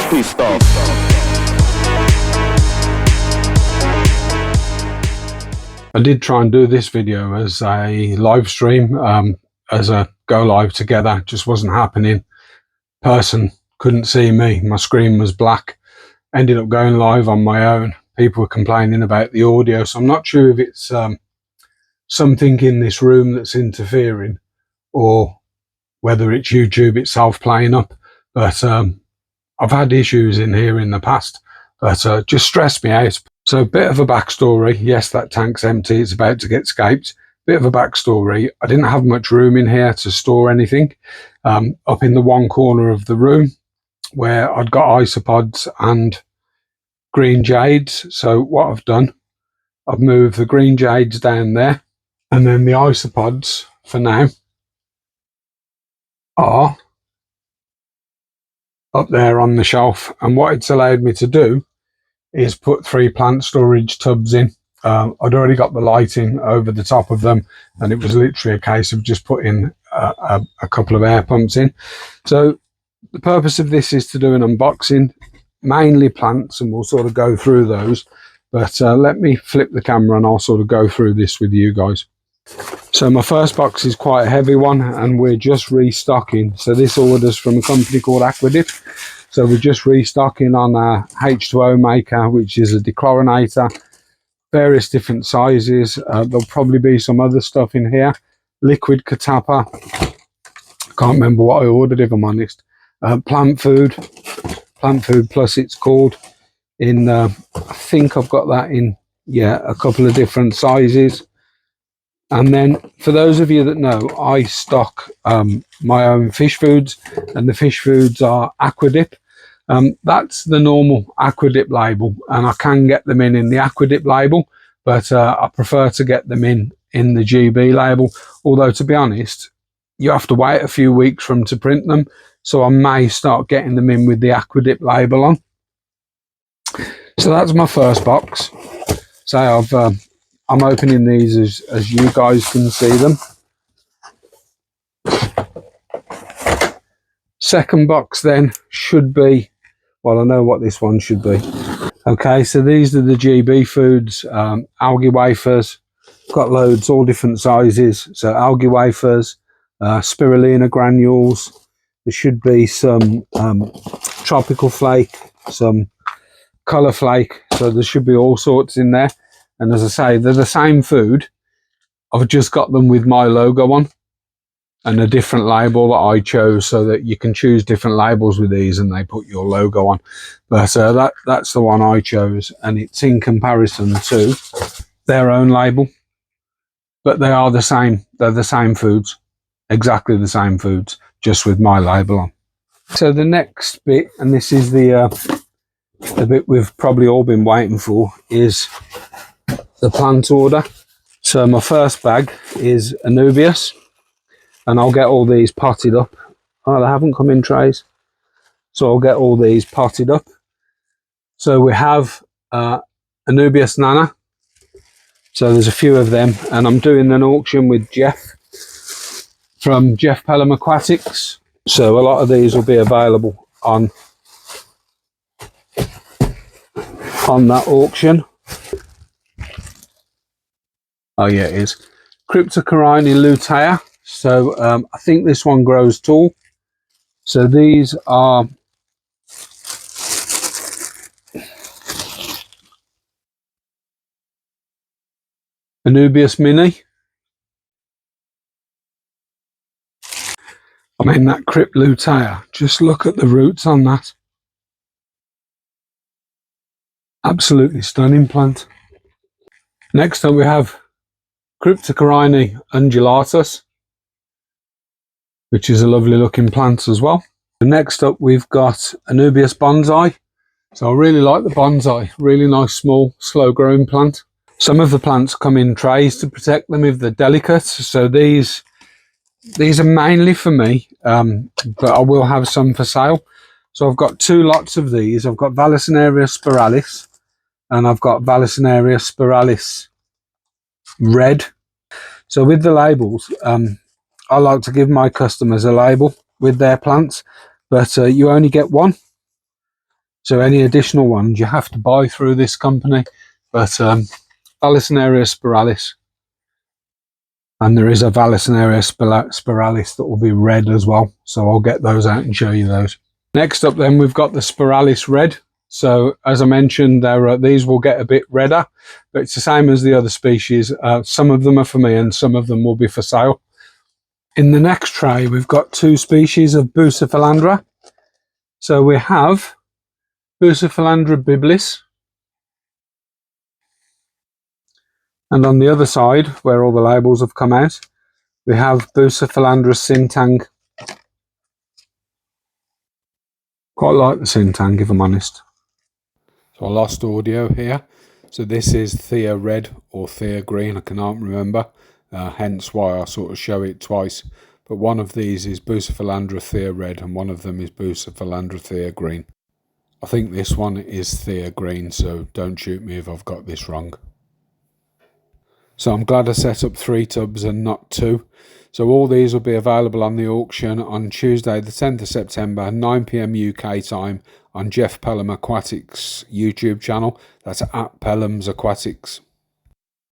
street stuff. I did try and do this video as a live stream, as a go live together. It just wasn't happening. Person couldn't see me. My screen was black. Ended up going live on my own. People were complaining about the audio, so I'm not sure if it's something in this room that's interfering or whether it's YouTube itself playing up. But I've had issues in here in the past, but just stressed me out. So a bit of a backstory. Yes, that tank's empty. It's about to get scaped. Bit of a backstory. I didn't have much room in here to store anything. Up in the one corner of the room where I'd got isopods and green jades. So what I've done, I've moved the green jades down there, and then the isopods for now are up there on the shelf. And what it's allowed me to do is put 3 plant storage tubs in. I'd already got the lighting over the top of them, and it was literally a case of just putting a couple of air pumps in. So the purpose of this is to do an unboxing, mainly plants, and we'll sort of go through those. But let me flip the camera and I'll sort of go through this with you guys. So my first box is quite a heavy one, and we're just restocking. So this order's from a company called Aquadip. So we're just restocking on a H2O maker, which is a dechlorinator, various different sizes. There'll probably be some other stuff in here. Liquid catappa. Can't remember what I ordered, if I'm honest. Plant food plus it's called. In I think I've got that in, yeah, a couple of different sizes. And then for those of you that know, I stock my own fish foods, and the fish foods are Aquadip. That's the normal Aquadip label, and I can get them in the Aquadip label, but I prefer to get them in the GB label. Although, to be honest, you have to wait a few weeks for them to print them, so I may start getting them in with the Aquadip label on. So that's my first box. So I'm opening these as you guys can see them. Second box then should be, well, I know what this one should be. Okay, so these are the GB foods, algae wafers. Got loads, all different sizes. So algae wafers, spirulina granules. There should be some tropical flake, some colour flake. So there should be all sorts in there. And as I say, they're the same food. I've just got them with my logo on and a different label that I chose, so that you can choose different labels with these and they put your logo on. But that's the one I chose, and it's in comparison to their own label. But they are the same. They're the same foods, exactly the same foods, just with my label on. So the next bit, and this is the bit we've probably all been waiting for, is the plant order. So my first bag is Anubias, and I'll get all these potted up. Oh, they haven't come in trays, so I'll get all these potted up. So we have Anubias Nana. So there's a few of them, and I'm doing an auction with Jeff from Jeff Pelham Aquatics. So a lot of these will be available on that auction. Oh yeah, it is. Cryptocorini lutea. So I think this one grows tall. So these are Anubias mini. I mean, that Crypt lutea, just look at the roots on that. Absolutely stunning plant. Next up we have Cryptocorini undulatus, which is a lovely looking plant as well. Next up we've got Anubias bonsai. So I really like the bonsai, really nice, small, slow growing plant. Some of the plants come in trays to protect them if they're delicate. So these are mainly for me, but I will have some for sale. So I've got 2 lots of these. I've got Vallisneria spiralis, and I've got Vallisneria spiralis red. So with the labels, I like to give my customers a label with their plants, but you only get one. So any additional ones you have to buy through this company. But Vallisneria spiralis, and there is a Vallisneria spiralis that will be red as well. So I'll get those out and show you those. Next up then, we've got the spiralis red. So as I mentioned, these will get a bit redder, but it's the same as the other species. Some of them are for me and some of them will be for sale. In the next tray, we've got two species of Bucephalandra. So we have Bucephalandra biblis, and on the other side, where all the labels have come out, we have Bucephalandra sintang. Quite like the sintang, if I'm honest. So I lost audio here. So this is Thea red or Thea green, I cannot remember, hence why I sort of show it twice. But one of these is Bucephalandra Thea red and one of them is Bucephalandra Thea green. I think this one is Thea green, so don't shoot me if I've got this wrong. So I'm glad I set up 3 tubs and not 2. So all these will be available on the auction on Tuesday the 10th of September, 9 PM UK time on Jeff Pelham Aquatics YouTube channel. That's at Pelham's Aquatics.